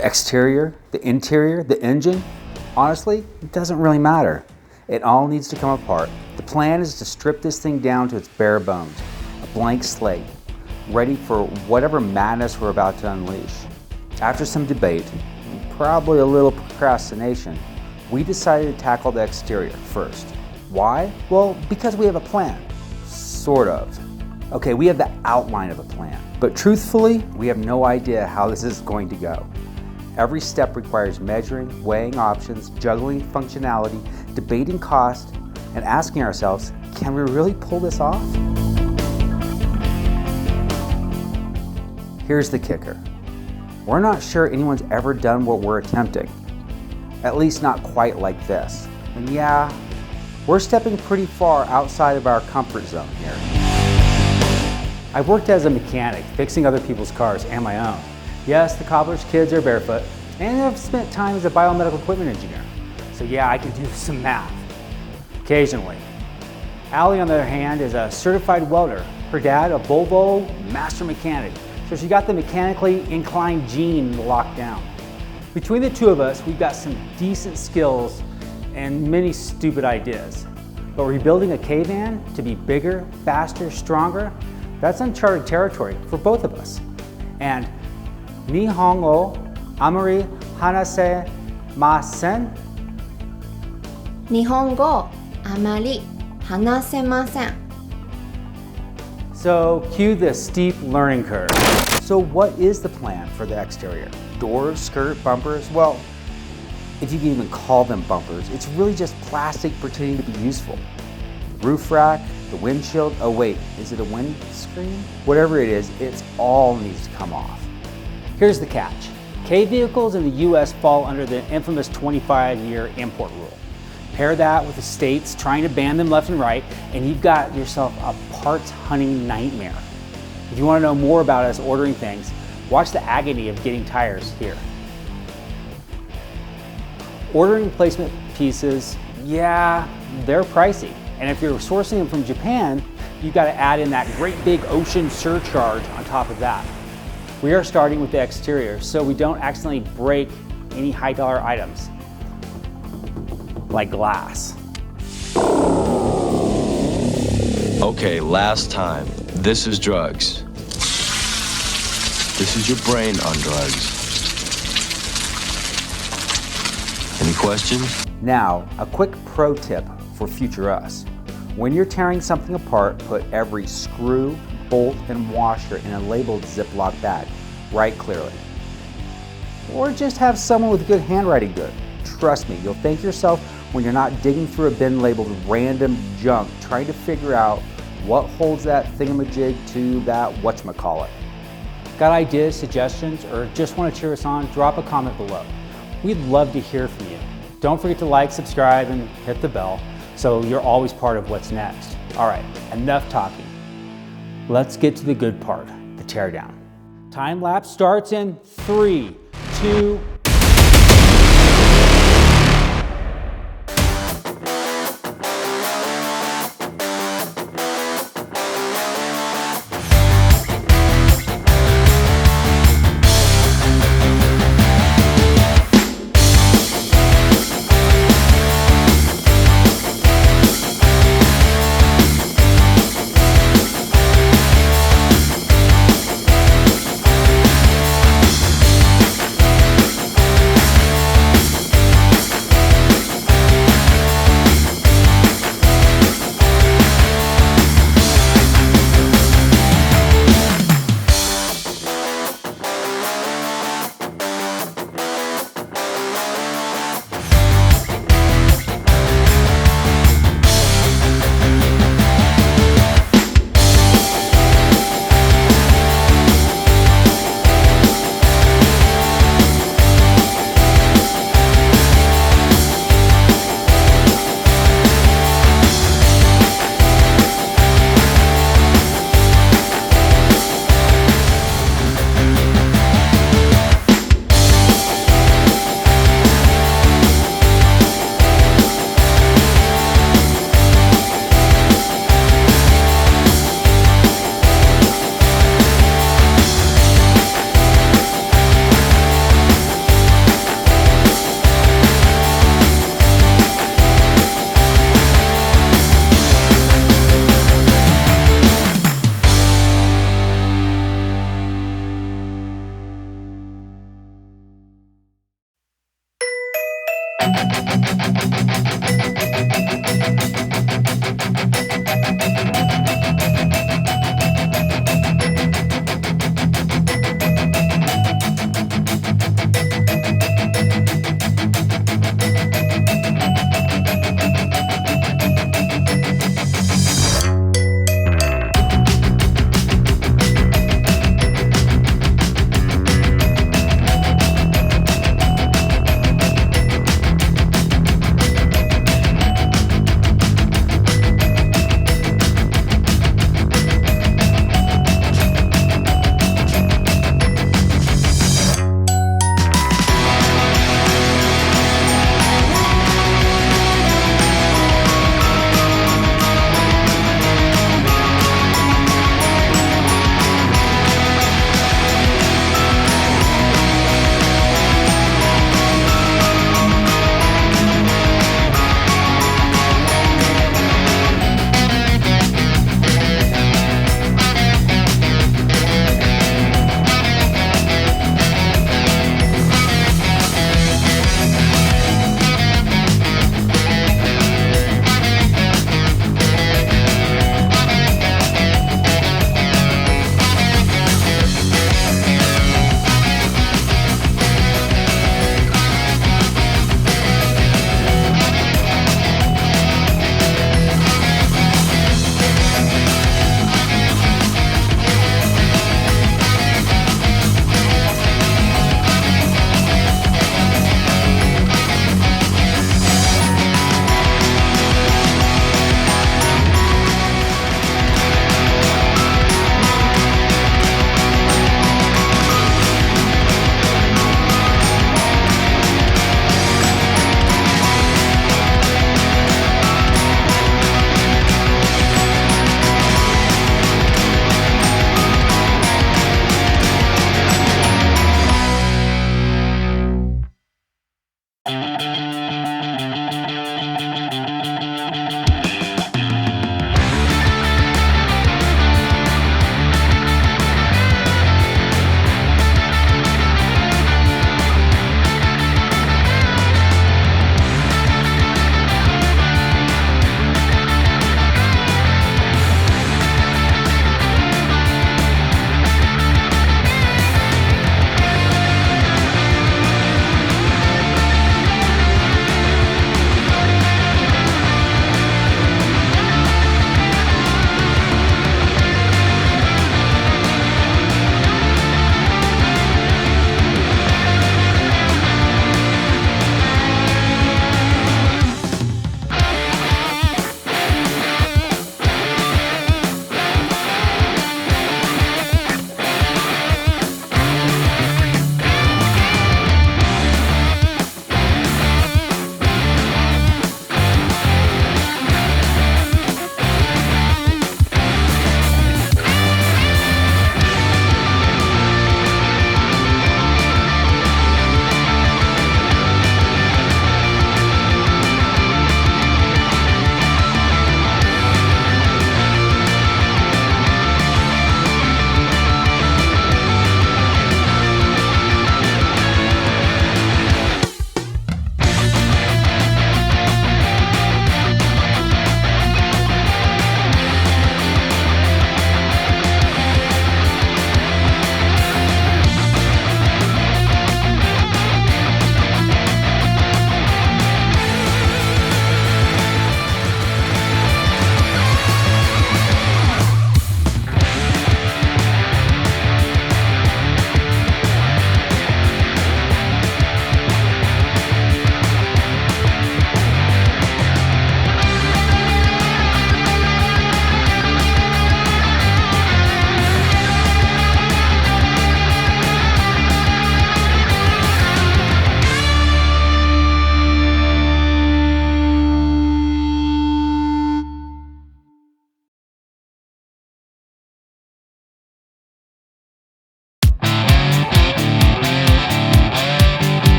The exterior, the interior, the engine, honestly, it doesn't really matter. It all needs to come apart. The plan is to strip this thing down to its bare bones, a blank slate, ready for whatever madness we're about to unleash. After some debate, and probably a little procrastination, we decided to tackle the exterior first. Why? Well, because we have a plan. Sort of. Okay, we have the outline of a plan, but truthfully, we have no idea how this is going to go. Every step requires measuring, weighing options, juggling functionality, debating cost, and asking ourselves, can we really pull this off? Here's the kicker. We're not sure anyone's ever done what we're attempting. At least not quite like this. And yeah, we're stepping pretty far outside of our comfort zone here. I've worked as a mechanic, fixing other people's cars and my own. Yes, the cobbler's kids are barefoot, and I've spent time as a biomedical equipment engineer. So yeah, I can do some math, occasionally. Allie, on the other hand, is a certified welder. Her dad, a Volvo master mechanic. So she got the mechanically inclined gene locked down. Between the two of us, we've got some decent skills and many stupid ideas. But rebuilding a K-van to be bigger, faster, stronger, that's uncharted territory for both of us. And Nihongo amari hanasemasen? Nihongo amari hanasemasen. So cue the steep learning curve. So what is the plan for the exterior? Doors, skirt, bumpers? Well, if you can even call them bumpers, it's really just plastic pretending to be useful. Roof rack, the windshield, oh wait, is it a windscreen? Whatever it is, it's all needs to come off. Here's the catch. K vehicles in the US fall under the infamous 25-year import rule. Pair that with the states trying to ban them left and right, and you've got yourself a parts hunting nightmare. If you want to know more about us ordering things, watch the agony of getting tires here. Ordering replacement pieces, yeah, they're pricey. And if you're sourcing them from Japan, you've got to add in that great big ocean surcharge on top of that. We are starting with the exterior so we don't accidentally break any high dollar items, like glass. Okay, last time. This is drugs. This is your brain on drugs. Any questions? Now, a quick pro tip for future us. When you're tearing something apart, put every screw, bolt, and washer in a labeled Ziploc bag, write clearly. Or just have someone with good handwriting do it. Trust me, you'll thank yourself when you're not digging through a bin labeled random junk, trying to figure out what holds that thingamajig to that whatchamacallit. Got ideas, suggestions, or just want to cheer us on? Drop a comment below. We'd love to hear from you. Don't forget to like, subscribe, and hit the bell so you're always part of what's next. All right, enough talking. Let's get to the good part, the teardown. Time lapse starts in 3, 2,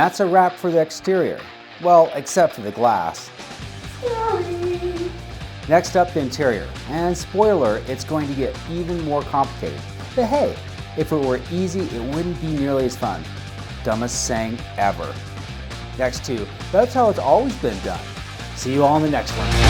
that's a wrap for the exterior. Well, except for the glass. Next up, the interior. And spoiler, it's going to get even more complicated. But hey, if it were easy, it wouldn't be nearly as fun. Dumbest saying ever. Next 2, that's how it's always been done. See you all in the next one.